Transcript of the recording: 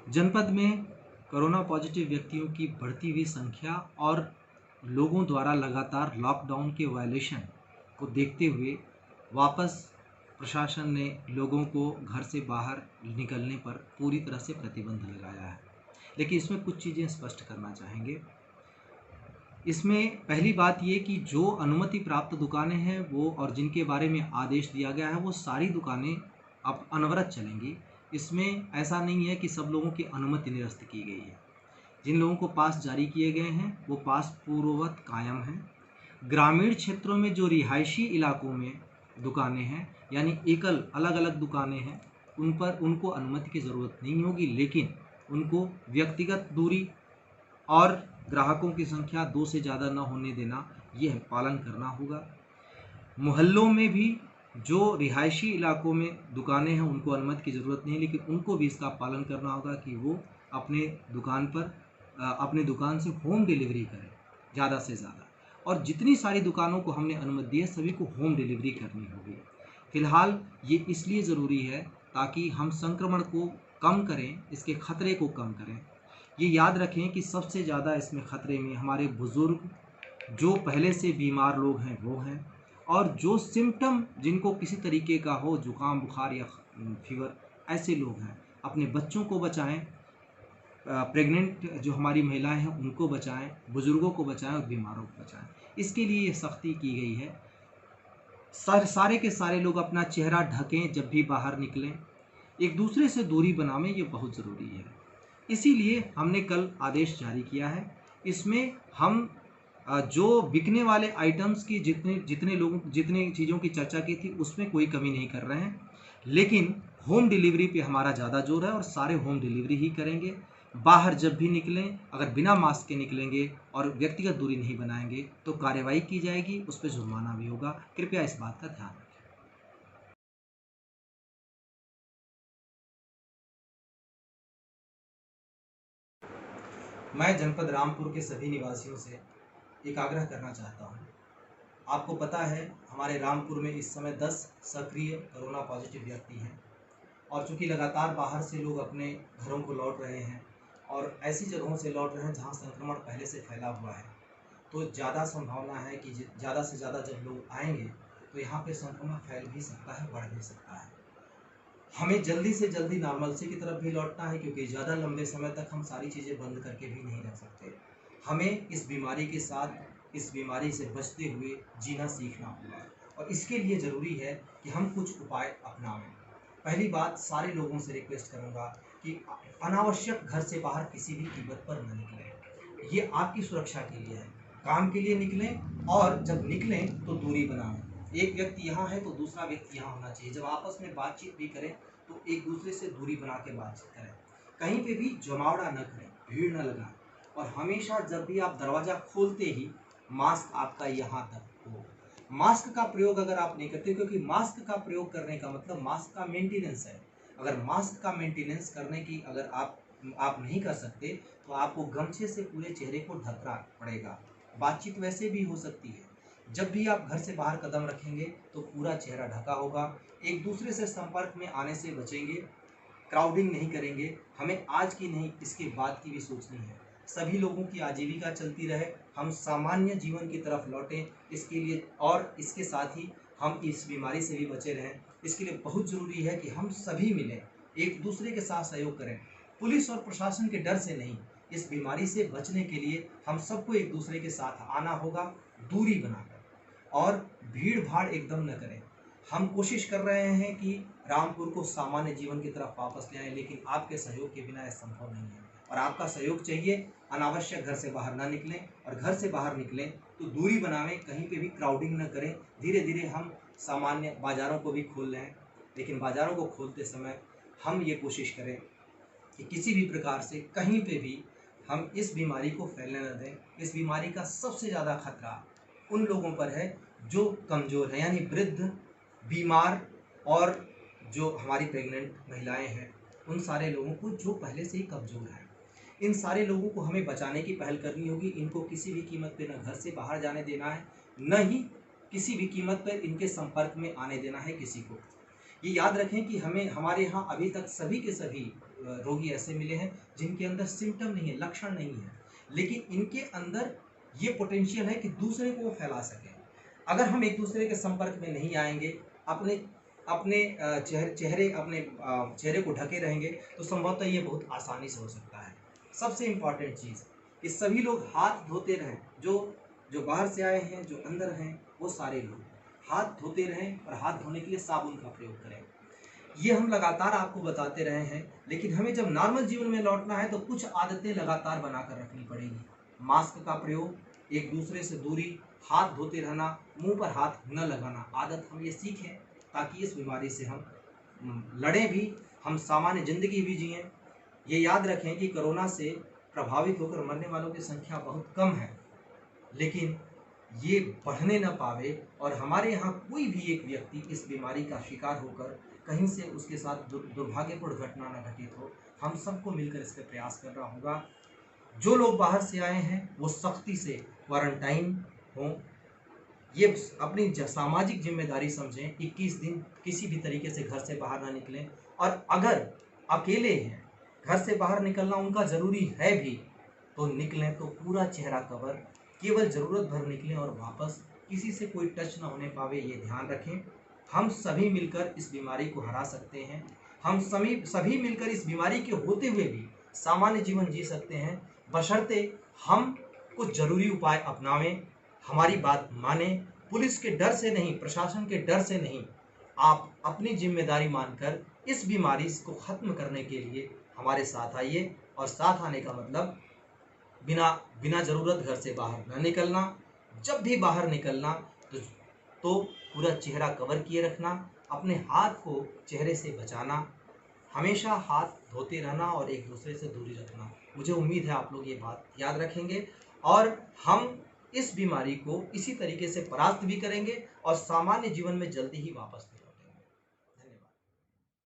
जनपद में corona positive व्यक्तियों की बढ़ती हुई संख्या और लोगों द्वारा लगातार लॉकडाउन के वायलेशन को देखते हुए वापस प्रशासन ने लोगों को घर से बाहर निकलने पर पूरी तरह से प्रतिबंध लगाया है। लेकिन इसमें कुछ चीज़ें स्पष्ट करना चाहेंगे। इसमें पहली बात ये कि जो अनुमति प्राप्त दुकानें हैं वो और जिनके बारे में आदेश दिया गया है वो सारी दुकानें अब अनवरत चलेंगी। इसमें ऐसा नहीं है कि सब लोगों की अनुमति निरस्त की गई है। जिन लोगों को पास जारी किए गए हैं वो पास पूर्ववत कायम हैं। ग्रामीण क्षेत्रों में जो रिहायशी इलाकों में दुकानें हैं यानी एकल अलग अलग दुकानें हैं उन पर उनको अनुमति की ज़रूरत नहीं होगी, लेकिन उनको व्यक्तिगत दूरी और ग्राहकों की संख्या 2 से ज़्यादा न होने देना यह पालन करना होगा। मोहल्लों में भी जो रिहायशी इलाकों में दुकानें हैं उनको अनुमति की ज़रूरत नहीं है, लेकिन उनको भी इसका पालन करना होगा कि वो अपने दुकान पर अपने दुकान से होम डिलीवरी करें ज़्यादा से ज़्यादा। और जितनी सारी दुकानों को हमने अनुमति दी है सभी को होम डिलीवरी करनी होगी। फ़िलहाल ये इसलिए ज़रूरी है ताकि हम संक्रमण को कम करें, इसके खतरे को कम करें। ये याद रखें कि सबसे ज़्यादा इसमें खतरे में हमारे बुज़ुर्ग, जो पहले से बीमार लोग हैं वो हैं, और जो सिम्पटम जिनको किसी तरीके का हो, जुकाम बुखार या फीवर, ऐसे लोग हैं। अपने बच्चों को बचाएं, प्रेग्नेंट जो हमारी महिलाएं हैं उनको बचाएं, बुज़ुर्गों को बचाएं और बीमारों को बचाएं। इसके लिए ये सख्ती की गई है। सारे के सारे लोग अपना चेहरा ढकें जब भी बाहर निकलें, एक दूसरे से दूरी बनावें, ये बहुत ज़रूरी है। इसीलिए हमने कल आदेश जारी किया है। इसमें हम जो बिकने वाले आइटम्स की जितनी चीज़ों की चर्चा की थी उसमें कोई कमी नहीं कर रहे हैं, लेकिन होम डिलीवरी पे हमारा ज़्यादा जोर है और सारे होम डिलीवरी ही करेंगे। बाहर जब भी निकलें अगर बिना मास्क के निकलेंगे और व्यक्तिगत दूरी नहीं बनाएंगे तो कार्रवाई की जाएगी, उस पर जुर्माना भी होगा। कृपया इस बात का ध्यान रखें। मैं जनपद रामपुर के सभी निवासियों से एक आग्रह करना चाहता हूँ। आपको पता है हमारे रामपुर में इस समय 10 सक्रिय कोरोना पॉजिटिव व्यक्ति हैं, और चूँकि लगातार बाहर से लोग अपने घरों को लौट रहे हैं और ऐसी जगहों से लौट रहे हैं जहाँ संक्रमण पहले से फैला हुआ है, तो ज़्यादा संभावना है कि ज़्यादा से ज़्यादा जब लोग आएंगे तो यहाँ पे संक्रमण फैल भी सकता है, बढ़ भी सकता है। हमें जल्दी से जल्दी नॉर्मलसी की तरफ भी लौटना है, क्योंकि ज़्यादा लंबे समय तक हम सारी चीज़ें बंद करके भी नहीं रख सकते। हमें इस बीमारी के साथ, इस बीमारी से बचते हुए जीना सीखना होगा, और इसके लिए ज़रूरी है कि हम कुछ उपाय अपनावें। पहली बात, सारे लोगों से रिक्वेस्ट करूँगा कि अनावश्यक घर से बाहर किसी भी कीमत पर न निकलें। ये आपकी सुरक्षा के लिए है। काम के लिए निकलें, और जब निकलें तो दूरी बनाएं। एक व्यक्ति यहाँ है तो दूसरा व्यक्ति यहाँ होना चाहिए। जब आपस में बातचीत भी करें तो एक दूसरे से दूरी बना के बातचीत करें। कहीं पे भी जमावड़ा न करें, भीड़ न लगाएं, और हमेशा जब भी आप दरवाज़ा खोलते ही मास्क आपका यहाँ तक हो। मास्क का प्रयोग अगर आप नहीं करते, क्योंकि मास्क का प्रयोग करने का मतलब मास्क का मेंटेनेंस है। अगर मास्क का मेंटेनेंस करने की अगर आप नहीं कर सकते तो आपको गमछे से पूरे चेहरे को ढकना पड़ेगा। बातचीत वैसे भी हो सकती है। जब भी आप घर से बाहर कदम रखेंगे तो पूरा चेहरा ढका होगा। एक दूसरे से संपर्क में आने से बचेंगे, क्राउडिंग नहीं करेंगे। हमें आज की नहीं, इसके बाद की भी सोचनी है। सभी लोगों की आजीविका चलती रहे, हम सामान्य जीवन की तरफ लौटें, इसके लिए, और इसके साथ ही हम इस बीमारी से भी बचे रहें। इसके लिए बहुत ज़रूरी है कि हम सभी मिलें, एक दूसरे के साथ सहयोग करें। पुलिस और प्रशासन के डर से नहीं, इस बीमारी से बचने के लिए हम सबको एक दूसरे के साथ आना होगा, दूरी बनाकर, और भीड़ भाड़ एकदम न करें। हम कोशिश कर रहे हैं कि रामपुर को सामान्य जीवन की तरफ वापस ले आएं, लेकिन आपके सहयोग के बिना यह संभव नहीं है, और आपका सहयोग चाहिए। अनावश्यक घर से बाहर ना निकलें, और घर से बाहर निकलें तो दूरी बनावें, कहीं पे भी क्राउडिंग न करें। धीरे धीरे हम सामान्य बाज़ारों को भी खोल लें, लेकिन बाज़ारों को खोलते समय हम ये कोशिश करें कि किसी भी प्रकार से कहीं पे भी हम इस बीमारी को फैलने न दें। इस बीमारी का सबसे ज़्यादा खतरा उन लोगों पर है जो कमज़ोर हैं, यानी वृद्ध, बीमार, और जो हमारी प्रेग्नेंट महिलाएं हैं, उन सारे लोगों को जो पहले से ही कमज़ोर हैं। इन सारे लोगों को हमें बचाने की पहल करनी होगी। इनको किसी भी कीमत पे न घर से बाहर जाने देना है, न ही किसी भी कीमत पर इनके संपर्क में आने देना है किसी को। ये याद रखें कि हमें हमारे यहाँ अभी तक सभी के सभी रोगी ऐसे मिले हैं जिनके अंदर सिम्टम नहीं है, लक्षण नहीं है, लेकिन इनके अंदर ये पोटेंशियल है कि दूसरे को वो फैला सकें। अगर हम एक दूसरे के संपर्क में नहीं आएंगे, अपने अपने चेहरे को ढके रहेंगे, तो संभवतः ये बहुत आसानी से हो सकता है। सबसे इम्पॉर्टेंट चीज़ कि सभी लोग हाथ धोते रहें, जो बाहर से आए हैं, जो अंदर हैं, वो सारे लोग हाथ धोते रहें और हाथ धोने के लिए साबुन का प्रयोग करें। ये हम लगातार आपको बताते रहे हैं, लेकिन हमें जब नॉर्मल जीवन में लौटना है तो कुछ आदतें लगातार बनाकर रखनी पड़ेगी। मास्क का प्रयोग, एक दूसरे से दूरी, हाथ धोते रहना, मुंह पर हाथ न लगाना आदत हम ये सीखें, ताकि इस बीमारी से हम लड़ें भी, हम सामान्य ज़िंदगी भी जिएं। ये याद रखें कि कोरोना से प्रभावित होकर मरने वालों की संख्या बहुत कम है, लेकिन ये बढ़ने न पावे और हमारे यहाँ कोई भी एक व्यक्ति इस बीमारी का शिकार होकर कहीं से उसके साथ दुर्भाग्यपूर्ण घटना न घटित हो। हम सबको मिलकर इस पर प्रयास करना होगा। जो लोग बाहर से आए हैं वो सख्ती से क्वारंटाइन हों, ये अपनी सामाजिक जिम्मेदारी समझें। 21 दिन किसी भी तरीके से घर से बाहर ना निकलें, और अगर अकेले हैं, घर से बाहर निकलना उनका ज़रूरी है भी, तो निकलें तो पूरा चेहरा कवर, केवल ज़रूरत भर निकलें और वापस किसी से कोई टच ना होने पावे, ये ध्यान रखें। हम सभी मिलकर इस बीमारी को हरा सकते हैं। हम सभी मिलकर इस बीमारी के होते हुए भी सामान्य जीवन जी सकते हैं, बशर्ते हम कुछ ज़रूरी उपाय अपनावें, हमारी बात माने। पुलिस के डर से नहीं, प्रशासन के डर से नहीं, आप अपनी जिम्मेदारी मानकर इस बीमारी को ख़त्म करने के लिए हमारे साथ आइए। और साथ आने का मतलब बिना ज़रूरत घर से बाहर न निकलना, जब भी बाहर निकलना तो पूरा चेहरा कवर किए रखना, अपने हाथ को चेहरे से बचाना, हमेशा हाथ धोते रहना और एक दूसरे से दूरी रखना। मुझे उम्मीद है आप लोग ये बात याद रखेंगे और हम इस बीमारी को इसी तरीके से परास्त भी करेंगे और सामान्य जीवन में जल्दी ही वापस